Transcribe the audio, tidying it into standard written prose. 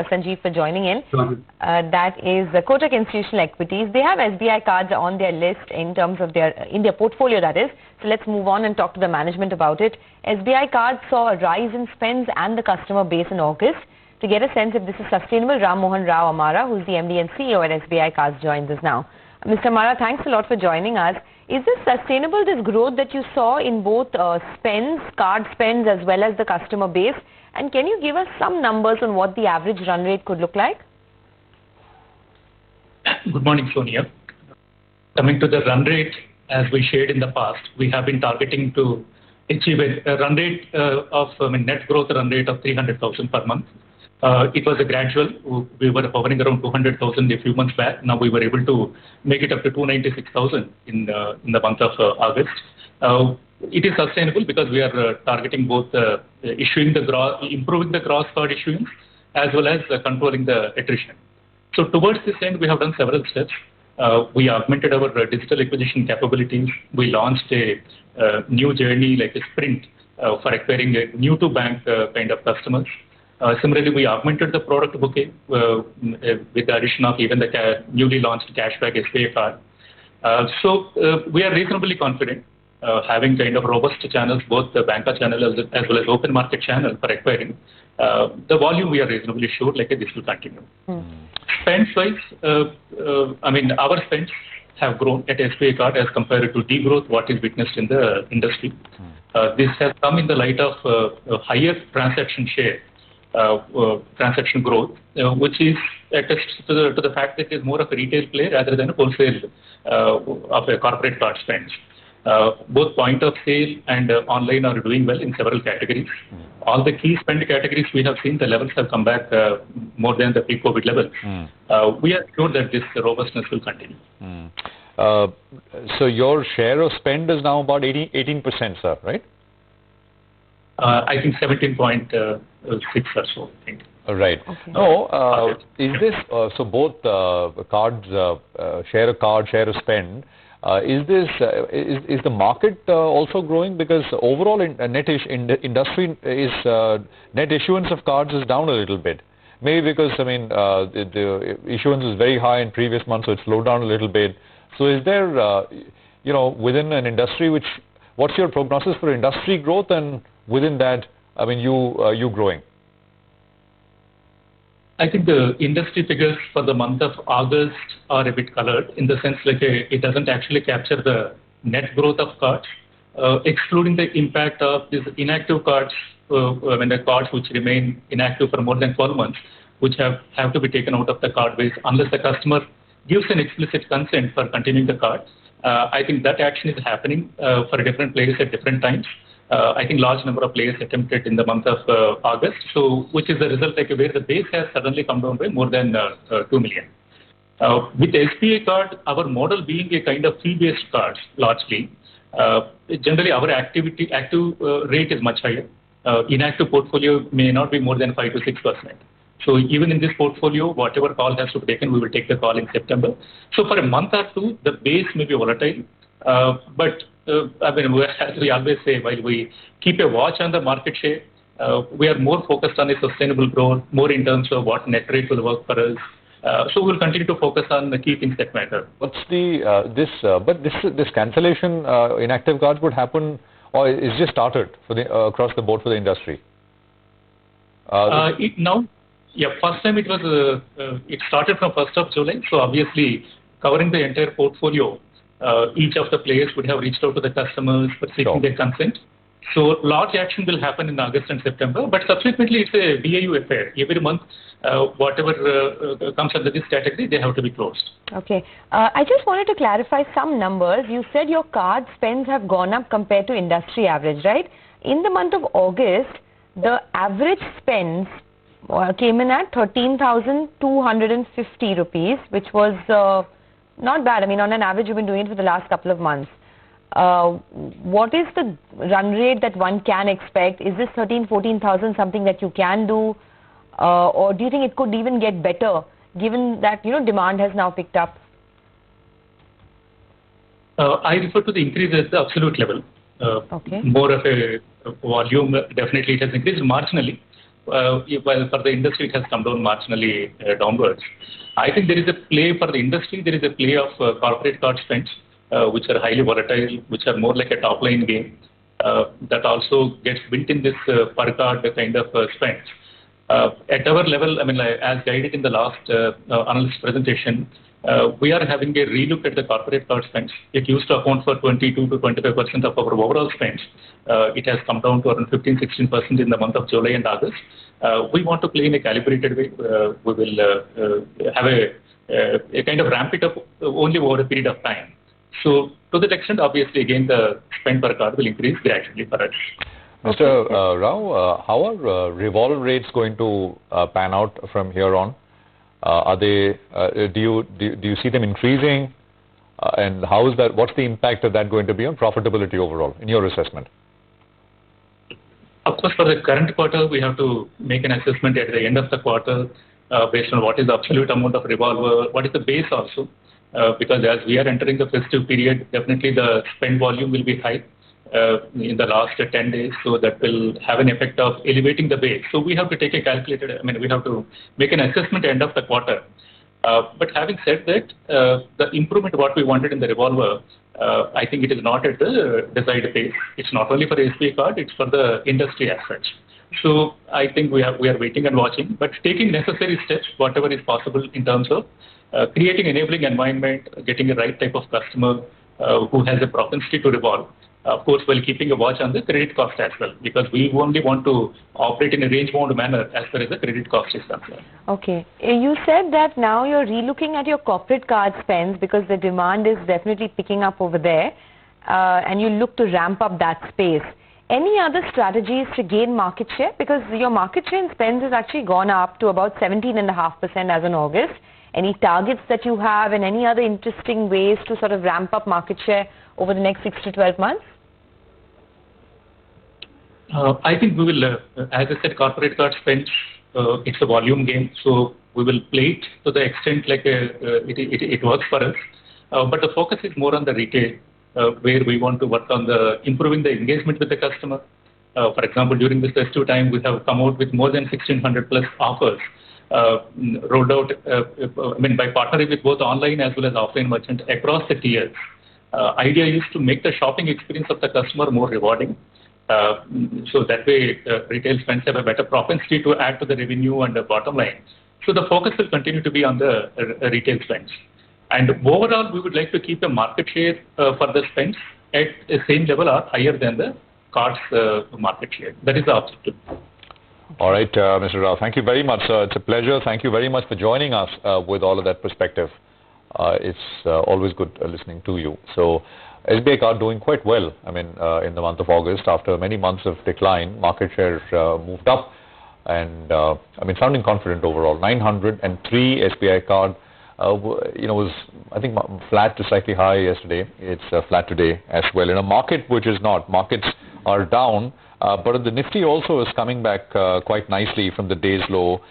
Sanjeev, for joining in. Sure. That is Kotak Institutional Equities. They have SBI cards on their list in terms of in their portfolio, that is. So let's move on and talk to the management about it. SBI cards saw a rise in spends and the customer base in August. To get a sense if this is sustainable, Rama Mohan Rao Amara, who's the MD and CEO at SBI Cards, joins us now. Mr. Amara, thanks a lot for joining us. Is this sustainable, this growth that you saw in both spends, card spends, as well as the customer base? And can you give us some numbers on what the average run rate could look like? Good morning, Sonia. Coming to the run rate, as we shared in the past, we have been targeting to achieve a run rate of net growth run rate of 300,000 per month. It was a gradual. We were hovering around 200,000 a few months back. Now we were able to make it up to 296,000 in the month of August. It is sustainable because we are targeting both improving the gross card issuance as well as controlling the attrition. So towards this end, we have done several steps. We augmented our digital acquisition capabilities. We launched a new journey like a sprint for acquiring a new to bank kind of customers. Similarly, we augmented the product bouquet with the addition of even the newly launched cashback SBI card. So we are reasonably confident having kind of robust channels, both the banker channel as well as open market channel for acquiring. The volume we are reasonably sure like this will continue. Spends wise, our spends have grown at SBI card as compared to degrowth what is witnessed in the industry. This has come in the light of higher transaction share. Transaction growth, which is attached to the fact that it is more of a retail play rather than a wholesale of a corporate card spends. Both point of sale and online are doing well in several categories. All the key spend categories we have seen the levels have come back more than the pre-COVID level. We are sure that this robustness will continue. So your share of spend is now about 18%, sir, right? I think 17.6 or so, I think. Right. Okay. No, is this, so both cards, share of card, share of spend, is the market also growing? Because overall industry is, net issuance of cards is down a little bit. Maybe because, the issuance is very high in previous months, so it slowed down a little bit. So is there, within an industry what's your prognosis for industry growth, and within that, you growing? I think the industry figures for the month of August are a bit colored in the sense like it doesn't actually capture the net growth of cards, excluding the impact of these inactive cards, the cards which remain inactive for more than 12 months, which have to be taken out of the card base unless the customer gives an explicit consent for continuing the card. I think that action is happening for different players at different times. I think large number of players attempted in the month of August, so which is the result like where the base has suddenly come down by more than 2 million. With the SBI card, our model being a kind of fee-based cards largely, generally our active rate is much higher. Inactive portfolio may not be more than 5 to 6%. So even in this portfolio, whatever call has to be taken, we will take the call in September. So for a month or two, the base may be volatile, but as we always say, while we keep a watch on the market share, we are more focused on a sustainable growth, more in terms of what net rate will work for us. So we'll continue to focus on the key things that matter. What's this cancellation in active cards would happen, or is just started for across the board for the industry? First time it was it started from 1st of July. So obviously covering the entire portfolio. Each of the players would have reached out to the customers for seeking their consent. So large action will happen in August and September, but subsequently it's a BAU affair. Every month, whatever comes under this category, they have to be closed. Okay. I just wanted to clarify some numbers. You said your card spends have gone up compared to industry average, right? In the month of August, the average spends came in at 13,250 rupees, which was not bad. On an average, you've been doing it for the last couple of months. What is the run rate that one can expect? Is this 14,000 something that you can do? Or do you think it could even get better, given that, demand has now picked up? I refer to the increase at the absolute level. Okay. More of a volume, definitely it has increased marginally. while for the industry it has come down marginally downwards. I think there is a play for the industry. There is a play of corporate card spends, which are highly volatile, which are more like a top line game. That also gets built in this per card kind of spends. At our level, I mean, as guided in the last analyst presentation, we are having a relook at the corporate card spends. It used to account for 22 to 25% of our overall spends. It has come down to around 15-16% in the month of July and August. We want to play in a calibrated way. We will have a kind of ramp it up only over a period of time. So to that extent, obviously, again, the spend per card will increase gradually for us. Mr. Rao, how are revolve rates going to pan out from here on? Are they? Do you see them increasing? And how is that? What's the impact of that going to be on profitability overall, in your assessment? Of course, for the current quarter, we have to make an assessment at the end of the quarter based on what is the absolute amount of revolver, what is the base also. Because as we are entering the festive period, definitely the spend volume will be high in the last 10 days. So that will have an effect of elevating the base. So we have to take a calculated, I mean, we have to make an assessment at the end of the quarter. But having said that, the improvement what we wanted in the revolver, I think it is not at the desired pace. It's not only for SBI Card, it's for the industry as such. So I think we are waiting and watching, but taking necessary steps, whatever is possible in terms of creating enabling environment, getting the right type of customer who has a propensity to revolve. Of course, while keeping a watch on the credit cost as well, because we only want to operate in a range-bound manner as far as the credit cost is concerned. Okay. You said that now you're relooking at your corporate card spends because the demand is definitely picking up over there, and you look to ramp up that space. Any other strategies to gain market share? Because your market share in spends has actually gone up to about 17.5% as in August. Any targets that you have and any other interesting ways to sort of ramp up market share over the next 6 to 12 months? I think we will, as I said, corporate card spends, it's a volume game. So we will play it to the extent like it works for us. But the focus is more on the retail, where we want to work on improving the engagement with the customer. For example, during this festive time, we have come out with more than 1,600 plus offers. Rolled out, by partnering with both online as well as offline merchants across the tiers. Idea is to make the shopping experience of the customer more rewarding. So that way, retail spends have a better propensity to add to the revenue and the bottom line. So the focus will continue to be on the retail spends. And overall, we would like to keep the market share for the spends at the same level or higher than the cards market share. That is the objective. All right, Mr. Rao, thank you very much, sir. It's a pleasure. Thank you very much for joining us with all of that perspective. It's always good listening to you. So SBI Card doing quite well, in the month of August. After many months of decline, market share moved up and, sounding confident overall. 903 SBI Card, was, I think, flat to slightly high yesterday. It's flat today as well. In a market which is not, markets are down. But the Nifty also is coming back quite nicely from the day's low.